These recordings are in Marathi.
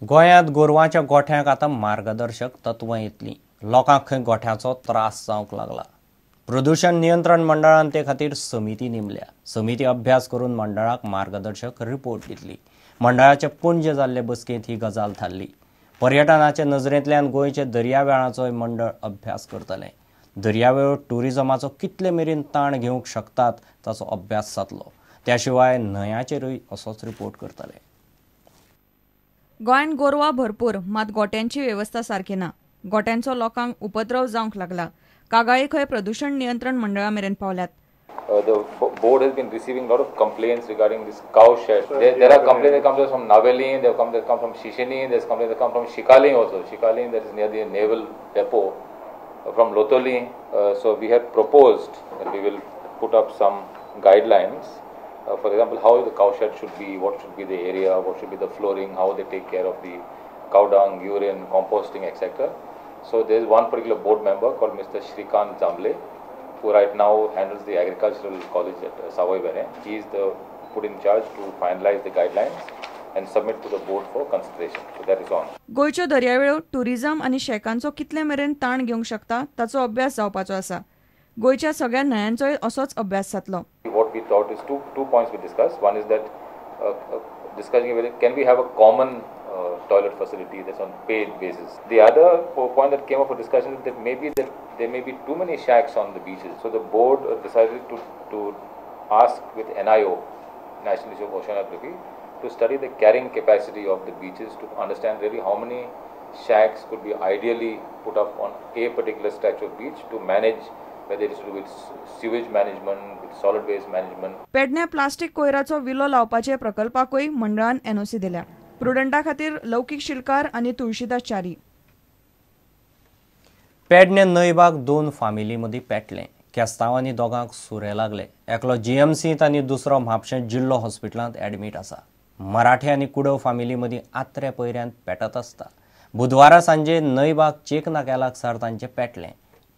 गोंयांत गोरवांच्या गोठ्यांक आतां मार्गदर्शक तत्वां येतलीं. लोकांक खंय गोठ्याचो त्रास जावंक लागला. प्रदूषण नियंत्रण मंडळान ते खातीर समिती नेमल्या. समिती अभ्यास करून मंडळाक मार्गदर्शक रिपोर्ट दितली. मंडळाचे पणजे जाल्ले बसकेंत ही गजाल थारली. पर्यटनाचे नजरेंतल्यान गोंयचे दर्यावेळांचोय मंडळ अभ्यास करतले. दर्यावेळो टुरिजमाचो कितले मेरेन ताण घेवंक शकतात ताचो अभ्यास जातलो. त्या शिवाय न्हंयांचेरूय असोच रिपोर्ट करतले. गोंयांत गोरवां भरपूर, मात गोट्यांची वेवस्था सारकी ना. गोट्यांचो लोकांक उपद्रव जावंक लागला. कागाळी खंय प्रदूषण नियंत्रण मंडळा मेरेन पावल्यात. The board has been receiving a lot of complaints regarding this cow shed. There are complaints that come from Navelin, they come from Shishini, there's complaints that come from Shikaling also. Shikaling, that is near the naval depot, from Lotoli. So we have proposed that we will put up some guidelines. For example, how the cow shed should be, what should be the area, what should be the flooring, how they take care of the cow dung, urine, composting, etc. So there is one particular board member called Mr. Shrikant Jamble, who right now handles the agricultural college at Savoy Bene. He is put in charge to finalize the guidelines and submit to the board for consideration. So that is on. गोंयच्यो दर्यावेळो टुरिजम आनी शेकांचो कितले मेरेन ताण घेवंक शकता ताचो अभ्यास जावपाचो आसा. गोंयच्या सगळ्या न्हंयांचोय असोच अभ्यास जातलो. What we thought is two points we discussed. One is that discussing whether can we have a common toilet facility that's on paid basis. The other point that came up for discussion is that maybe there may be too many shacks on the beaches. So the board decided to ask with NIO, National Institute of Oceanography, to study the carrying capacity of the beaches to understand really how many shacks could be ideally put up on a particular stretch of beach to manage whether it is to do with sewage management, with solid waste management. पेडण्या प्लास्टिक कोयराचो विलो लावपाचे प्रकल्पाकूय मंडळान एनओसी दिल्या. प्रुडंटा खातीर लौकीक शिलकार आनी तुळशीदास च्यारी. पेडणे न्हंयभाग 2 फामिली मदीं पेटलें. केस्तांवांनी दोगांक सुरे लागले. एकलो जीएमसींत आनी दुसरो म्हापशें जिल्लो हॉस्पिटलांत एडमीट आसा. मराठे आनी कुडव फामिली मदीं आत्रे पयऱ्यान पेटत आसता. बुधवारा सांजे न्हंयभाग चेक नाक्या लागसार तांचें पेटलें.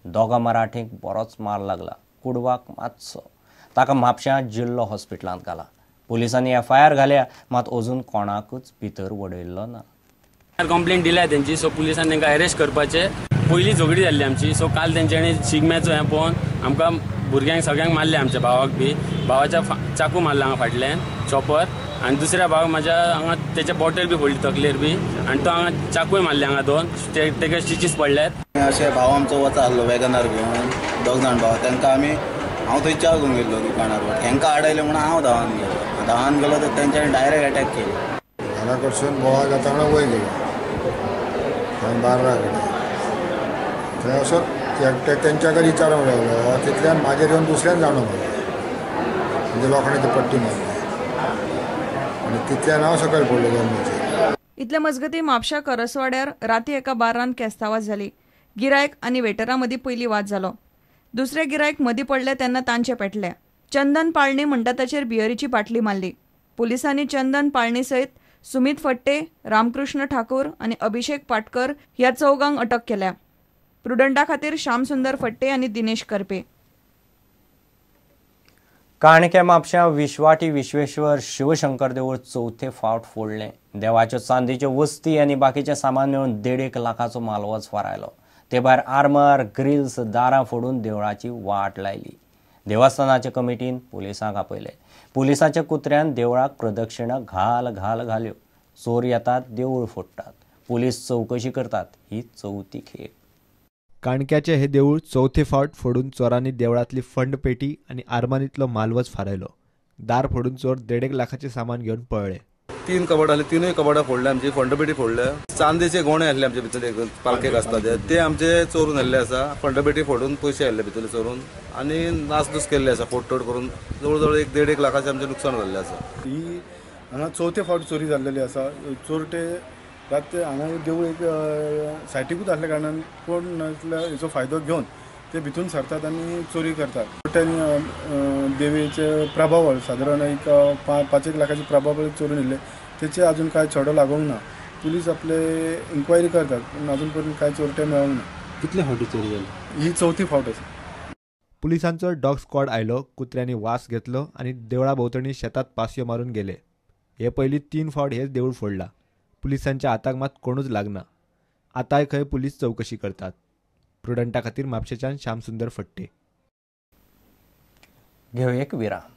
दोगां मराठींक बरोच मार लागला. कुडवाक मातसो. ताका म्हापशां जिल्लो हॉस्पिटलांत घाला. पुलिसांनी एफआयआर घाल्या, मात अजून कोणाकूच भितर वडयल्लो ना. कंप्लेंट दिल्या तेंची, सो पुलिसांनी तांकां अरेस्ट करपाचे. पयलीं झगडी जाल्ली आमची, सो काल तेंच्यांनी शिगम्याचो हें पळोवन आमकां भुरग्यांक सगळ्यांक मारले. आमच्या भावाक बी, भावाच्या चाकू मारला हांगा फाटल्यान चॉपर, आनी दुसऱ्या भावाक म्हाज्या हांगा तेच्या बॉटल बी पडली तकलेर बी, आनी तो हांगा चाकूय मारले हांगा 2 तेका स्टिचीस पडल्यात. अशें भाव आमचो वचा आसलो वॅगनार घेवन, 2 जाण भाव. तांकां हांव थंय च्या घेवन गेल्लो दुकानार. तांकां आडयलें म्हणून हांव धांवन गेलो तर तेंच्यांनी डायरेक्ट अटॅक केलो. हांगा कडसून बोवा जाता वयर गेलो थंय बार्रा कडेन. थंय असो तेंच्या कडेन विचारूंक लागलो. तितल्यान म्हाजेर येवन दुसऱ्यान जाणो मारलो. म्हणजे लोकांनी ती पट्टी मारली आनी तितल्यान हांव सकयल पडलो जमनीचेर. इतले मजगतीं म्हापशा करसवाड्यार राती एका बारान केस्तावाज जाली. गिरायक आनी वेटरा मदीं पयलीं वाद जालो. दुसरे गिरायक मदीं पडले तेन्ना तांचे पेटले. चंदन पाळणी म्हणटा ताचेर बियरीची बाटली मारली. पुलिसांनी चंदन पाळणी सयत सुमित फट्टे, रामकृष्ण ठाकूर आनी अभिषेक पाटकर ह्या 4गांक अटक केल्या. प्रुडंटा खातीर श्यामसुंदर फट्टे आनी दिनेश करपे. काणके म्हापशां विश्वाटी विश्वेश्वर शिवशंकर देवूळ 4थे फावट फोडलें. देवाच्यो चांदीच्यो वस्ती आनी बाकीचें सामान मेळून 1.5 लाखाचो मालवज फारायलो. ते भायर आर्मार, ग्रिल्स, दारां फोडून देवळाची वाट लायली. देवस्थानाचे कमिटीन पुलिसांक आपयले. पुलिसांच्या कुत्र्यान देवळाक प्रदक्षिणां घाल्यो. चोर येतात, देवूळ फोडटात. पुलीस चवकशी करतात. ही 4थी खेप. काणक्याचे हे देवूळ 4थे फावट फोडून चोरांनी देवळांतली फंड पेटी आनी आरमानींतलो मालवज फारायलो. दार फोडून चोर 1.5 लाखाचे सामान घेवन पळले. 3 कबाड आसले, 3य कबाडां फोडले. आमची फंडपेटी फोडल्या. चांदीचे गोणे आसले आमचे भितर पालखेक आसता ते आमचे चोरून व्हेल्ले आसा. फंडपेटी फोडून पयशे हाडले भितरले चोरून आनी नासधूस केल्ले आसा. फोडतोड करून जवळ जवळ 1.5 लाखाचे आमचे लुकसाण जाल्ले आसा. ही हांगा 4थे फावट चोरी जाल्लेली आसा. चोरटे रात हांगा देवूळ एक सायटीकूच आसल्या कारणान कोण हेचो फायदो घेवन ते भितून सरतात आनी चोरी करतात. चोरट्यांनी देवीचे प्रभावळ सादारण एक 5 लाखाचे प्रभावळ चोरून येयले. तेचे अजून कांय छडो लागोंक ना. पुलीस आपले इन्क्वायरी करतात पूण अजून पर्यंत कांय चोरटे मेळोंक ना. कितले फावटी चोरी जाली? ही 4थी फावट आसा. पुलिसांचो डॉग स्क्वॉड आयलो. कुत्र्यांनी वास घेतलो आनी देवळा भोंवतणी शेतात पासयो मारून गेले. हे पयलीं 3 फावट हेच देवूळ फोडला. पुलिसांच्या हाताक मात कोणूच लागना. आतांय खंय पुलीस चौकशी करतात. प्रुडंटा खातीर म्हापशेच्यान श्यामसुंदर फडते. घेऊ एक विराम.